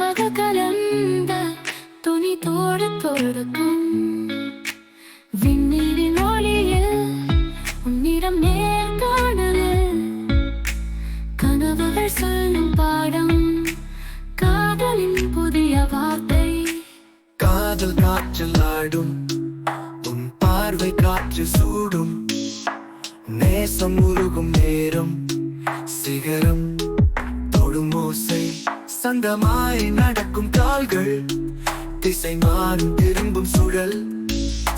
பகல் கலந்த துணி தோடு தொடுக்கும் விண்ணின் ஒளியில் உன்னிடம் நேர்காணலில் கனவுகள் சொல்லும் பாடம் காதலின் புதிய வார்த்தை. காதல் காற்றில் ஆடும் உன் பார்வை காற்று சூடும் நேசம் உருகும் நேரம் சிகரம் தொடும் ஓசை சந்தமாய் நடக்கும் கால்கள் திசை மாறும் திரும்பும் சுழல்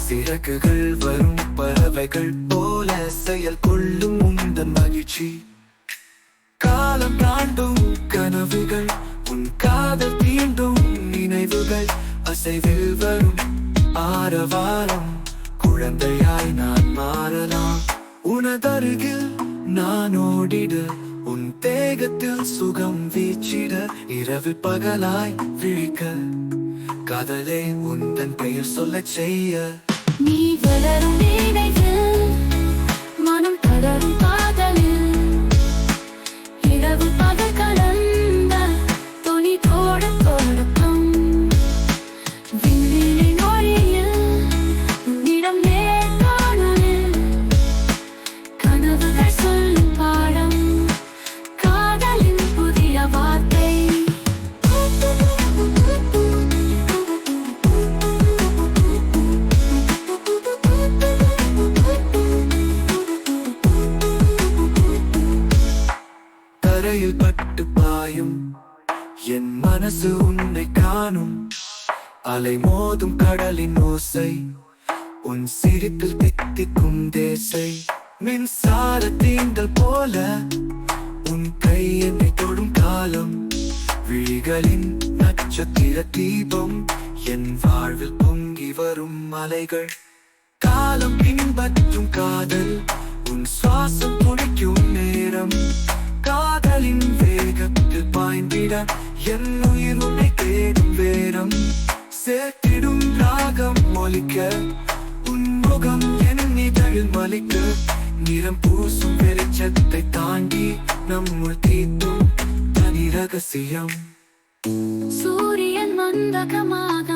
சிறகுகள் வரும் பறவைகள் போல செயல் கொள்ளும் உந்தன் மகிழ்ச்சி. காலம் தாண்டும் கனவுகள் உன் காதல் தீண்டும் நினைவுகள் அசைவில் வரும் ஆரவாரம் குழந்தையாய் நான் மாறலாம் உனதருகில் நான் ஓடிட உன் தேகத்தில் சுகம் வீச்சிட இரவு பகலாய் விழிக்க காதலே உந்தன் பெயர் சொல்லச் செய்ய. நீ வளரும் நினைவில் மனம் பலரும் காதலில் இரவு பகல் கலந்த துணி தோடு தொடுக்கும் விண்ணின் ஒளியில் உன்னிடம் நேர்காணலில் கனவுகள் சொல்லும் பாடம் காதலின் புதிய வார்த்தை. தரையில் பட்டு பாயும் என் மனசு உன்னை காணும் அலை மோதும் கடலின் ஓசை உன் சிரிப்பில் தித்திக்கும் தேசை மின்சார தீண்டல் போல உன் கை என்னை தொடும் காலம் விழிகளின் நட்சத்திர தீபம் என் வாழ்வில் பொங்கி வரும் மலைகள் காலம் பின்பற்றும் காதல் உன் சுவாசம் துடிக்கும் நேரம் காதலின் வேகத்தில் பாய்ந்திட என் உயிர் உன்னை தேடும் வேரம் சேர்த்திடும் ராகம் ஒலிக்க உன் முகம் என் இதழில் மலிக்க நிறம் பூசும் வெளிச்சத்தை தாண்டி நம்முள் தீட்டும் தனி ரகசியம். சூரியன் மந்தகமாக